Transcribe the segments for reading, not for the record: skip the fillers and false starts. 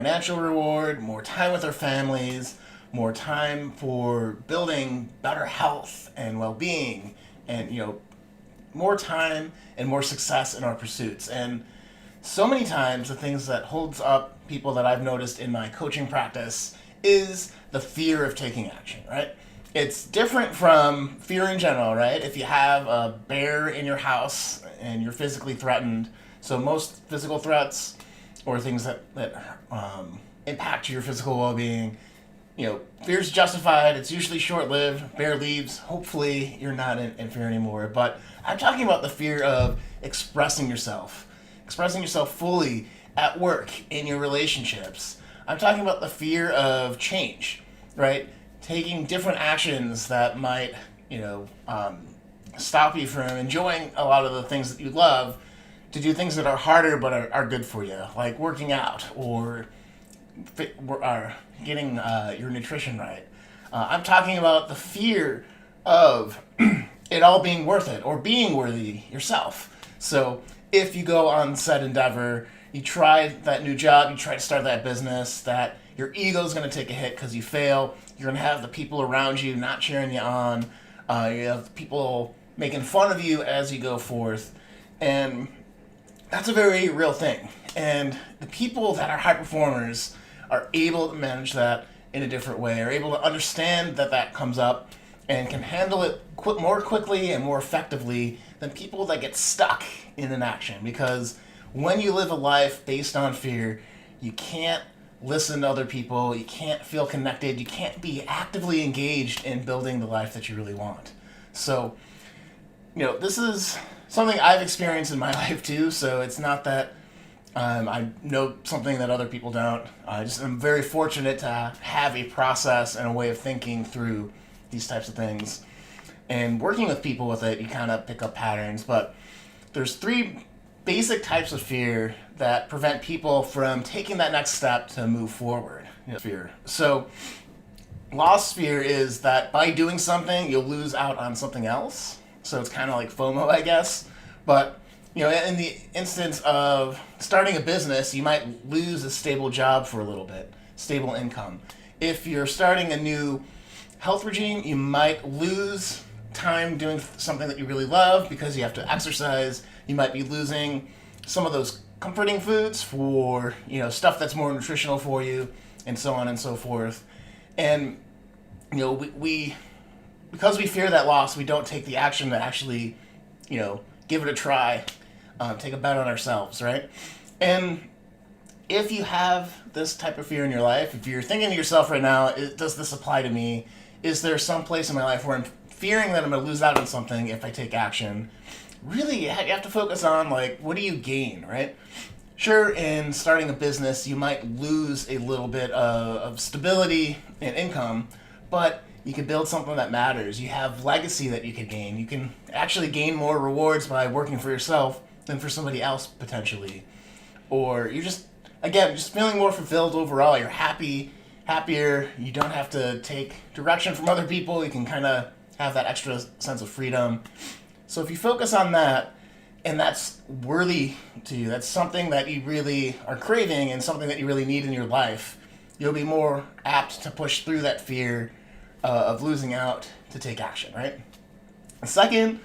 financial reward, more time with our families, more time for building better health and well-being, and more time and more success in our pursuits. And so many times the things that holds up people that I've noticed in my coaching practice is the fear of taking action, right? It's different from fear in general, right? If you have a bear in your house and you're physically threatened, so most physical threats or things that impact your physical well-being, fear's justified. It's usually short-lived. Bear leaves. Hopefully, you're not in fear anymore. But I'm talking about the fear of expressing yourself fully at work, in your relationships. I'm talking about the fear of change, right? Taking different actions that might, stop you from enjoying a lot of the things that you love, to do things that are harder but are good for you, like working out or getting your nutrition right. I'm talking about the fear of it all being worth it or being worthy yourself. So if you go on said endeavor, you try that new job, you try to start that business, that your ego is going to take a hit because you fail. You're going to have the people around you not cheering you on. You have people making fun of you as you go forth. And that's a very real thing. And the people that are high performers are able to manage that in a different way, are able to understand that that comes up and can handle it more quickly and more effectively than people that get stuck in inaction. Because when you live a life based on fear, you can't listen to other people, you can't feel connected, you can't be actively engaged in building the life that you really want. So, this is something I've experienced in my life too, so it's not that I know something that other people don't. I'm very fortunate to have a process and a way of thinking through these types of things. And working with people with it, you kind of pick up patterns. But there's three basic types of fear that prevent people from taking that next step to move forward. Fear. So, loss fear is that by doing something, you'll lose out on something else. So it's kind of like FOMO, I guess. But in the instance of starting a business, you might lose a stable job for a little bit, stable income. If you're starting a new health regime, you might lose time doing something that you really love because you have to exercise. You might be losing some of those comforting foods for, stuff that's more nutritional for you, and so on and so forth. And, we because we fear that loss, we don't take the action to actually, give it a try, take a bet on ourselves, right? And if you have this type of fear in your life, if you're thinking to yourself right now, does this apply to me? Is there some place in my life where I'm fearing that I'm going to lose out on something if I take action? Really, you have to focus on, what do you gain, right? Sure, in starting a business, you might lose a little bit of stability and income, but you can build something that matters. You have legacy that you can gain. You can actually gain more rewards by working for yourself than for somebody else, potentially. Or you're just feeling more fulfilled overall. You're happier. You don't have to take direction from other people. You can kind of have that extra sense of freedom. So if you focus on that, and that's worthy to you, that's something that you really are craving and something that you really need in your life, you'll be more apt to push through that fear of losing out to take action, right? The second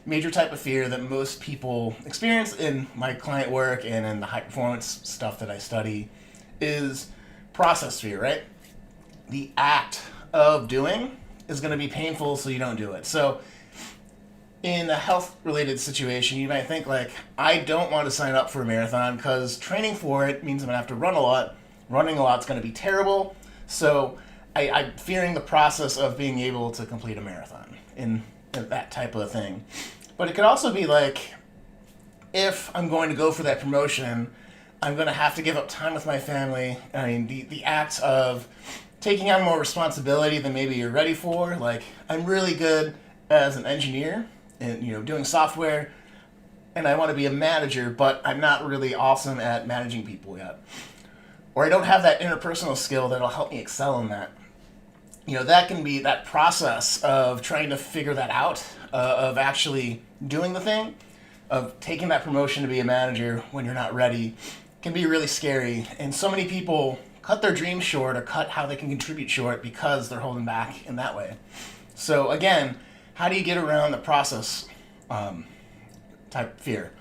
major type of fear that most people experience in my client work and in the high performance stuff that I study is process fear, right? The act of doing is going to be painful, so you don't do it. So in a health related situation, you might think I don't want to sign up for a marathon because training for it means I'm going to have to run a lot. Running a lot is going to be terrible. So I'm fearing the process of being able to complete a marathon in that type of thing. But it could also be if I'm going to go for that promotion, I'm going to have to give up time with my family. I mean, the act of taking on more responsibility than maybe you're ready for. I'm really good as an engineer and, doing software, and I want to be a manager, but I'm not really awesome at managing people yet. Or I don't have that interpersonal skill that'll help me excel in that. That can be that process of trying to figure that out, of actually doing the thing, of taking that promotion to be a manager when you're not ready, can be really scary. And so many people cut their dreams short or cut how they can contribute short because they're holding back in that way. So again, how do you get around the process type fear?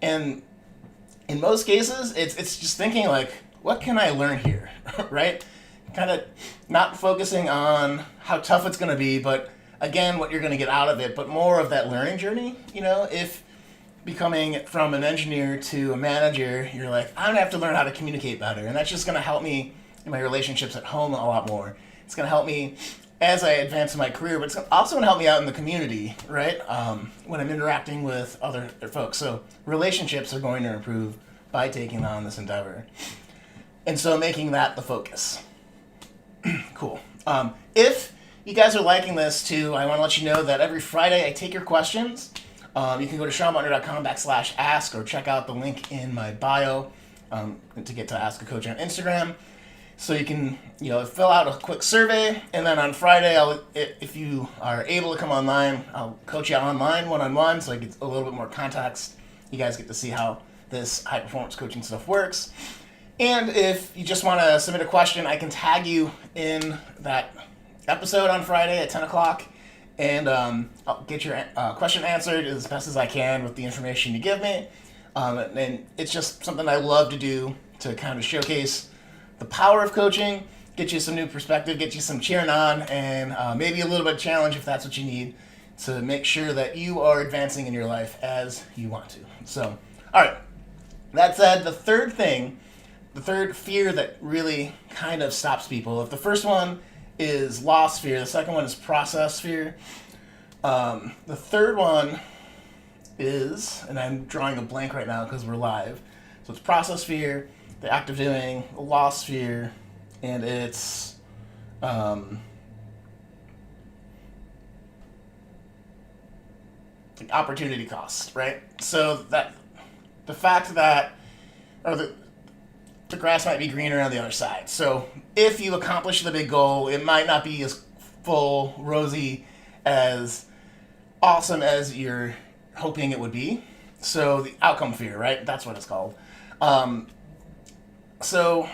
And in most cases, it's just thinking like, what can I learn here, right? Kind of not focusing on how tough it's going to be, but again, what you're going to get out of it, but more of that learning journey. If becoming from an engineer to a manager, you're like, I'm going to have to learn how to communicate better. And that's just going to help me in my relationships at home a lot more. It's going to help me as I advance in my career, but it's also going to help me out in the community, right? When I'm interacting with other folks. So relationships are going to improve by taking on this endeavor. And so making that the focus. Cool. If you guys are liking this too, I want to let you know that every Friday I take your questions. You can go to SeanButner.com/ask or check out the link in my bio to get to Ask a Coach on Instagram. So you can fill out a quick survey, and then on Friday, if you are able to come online, I'll coach you online one-on-one, so I get a little bit more context. You guys get to see how this high-performance coaching stuff works. And if you just want to submit a question, I can tag you in that episode on Friday at 10 o'clock, and I'll get your question answered as best as I can with the information you give me. And it's just something I love to do to kind of showcase the power of coaching, get you some new perspective, get you some cheering on, and maybe a little bit of challenge if that's what you need to make sure that you are advancing in your life as you want to. So, all right. That said, the third fear that really kind of stops people, if the first one is loss fear, the second one is process fear. The third one is, and I'm drawing a blank right now because we're live, so it's process fear, the act of doing, the loss fear, and it's the opportunity cost, right? So that the fact that, or the grass might be greener on the other side. So if you accomplish the big goal, it might not be as full, rosy, as awesome as you're hoping it would be. So the outcome fear, right? That's what it's called. So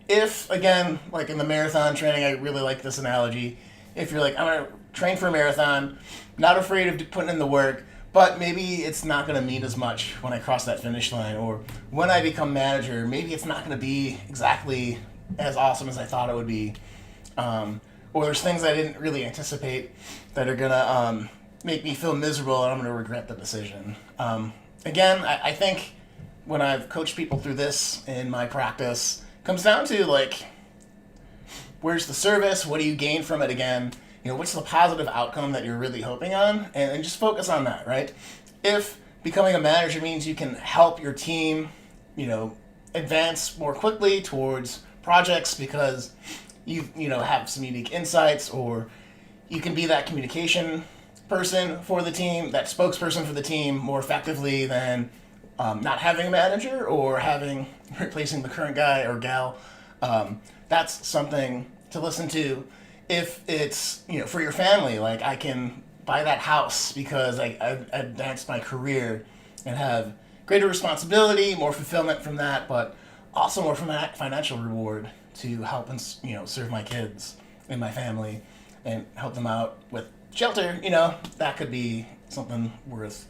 if, again, like in the marathon training, I really like this analogy. If you're like, I'm going to train for a marathon, not afraid of putting in the work, but maybe it's not going to mean as much when I cross that finish line, or when I become manager, maybe it's not going to be exactly as awesome as I thought it would be. Or there's things I didn't really anticipate that are going to make me feel miserable, and I'm going to regret the decision. Again, I think when I've coached people through this in my practice, it comes down to like, where's the service? What do you gain from it again? What's the positive outcome that you're really hoping on? And just focus on that, right? If becoming a manager means you can help your team, advance more quickly towards projects because you have some unique insights, or you can be that communication person for the team, that spokesperson for the team more effectively than not having a manager or replacing the current guy or gal. That's something to listen to. If it's for your family, like I can buy that house because I've advanced my career and have greater responsibility, more fulfillment from that, but also more from that financial reward to help and serve my kids and my family and help them out with shelter. That could be something worth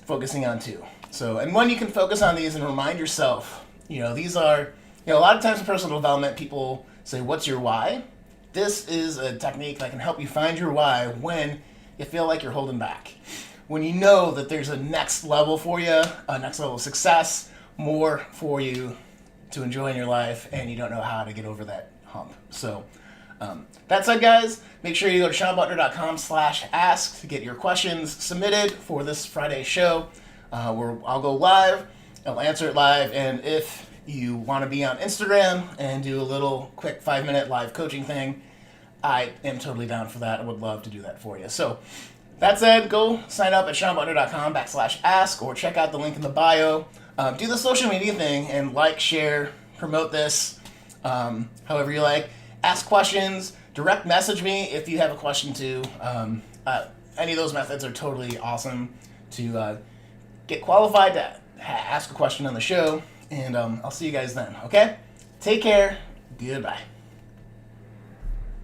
focusing on too. So, and when you can focus on these and remind yourself, these are, a lot of times in personal development, people say, what's your why? This is a technique that can help you find your why when you feel like you're holding back. When you know that there's a next level for you, a next level of success, more for you to enjoy in your life, and you don't know how to get over that hump. So, that said, guys, make sure you go to SeanButner.com/ask to get your questions submitted for this Friday show. Where I'll go live, I'll answer it live, and if you want to be on Instagram and do a little quick 5-minute live coaching thing, I am totally down for that. I would love to do that for you. So that said, go sign up at SeanButner.com/ask or check out the link in the bio. Do the social media thing and like, share, promote this, however you like. Ask questions, direct message me if you have a question too. Any of those methods are totally awesome to get qualified to ask a question on the show. And I'll see you guys then, okay? Take care. Goodbye.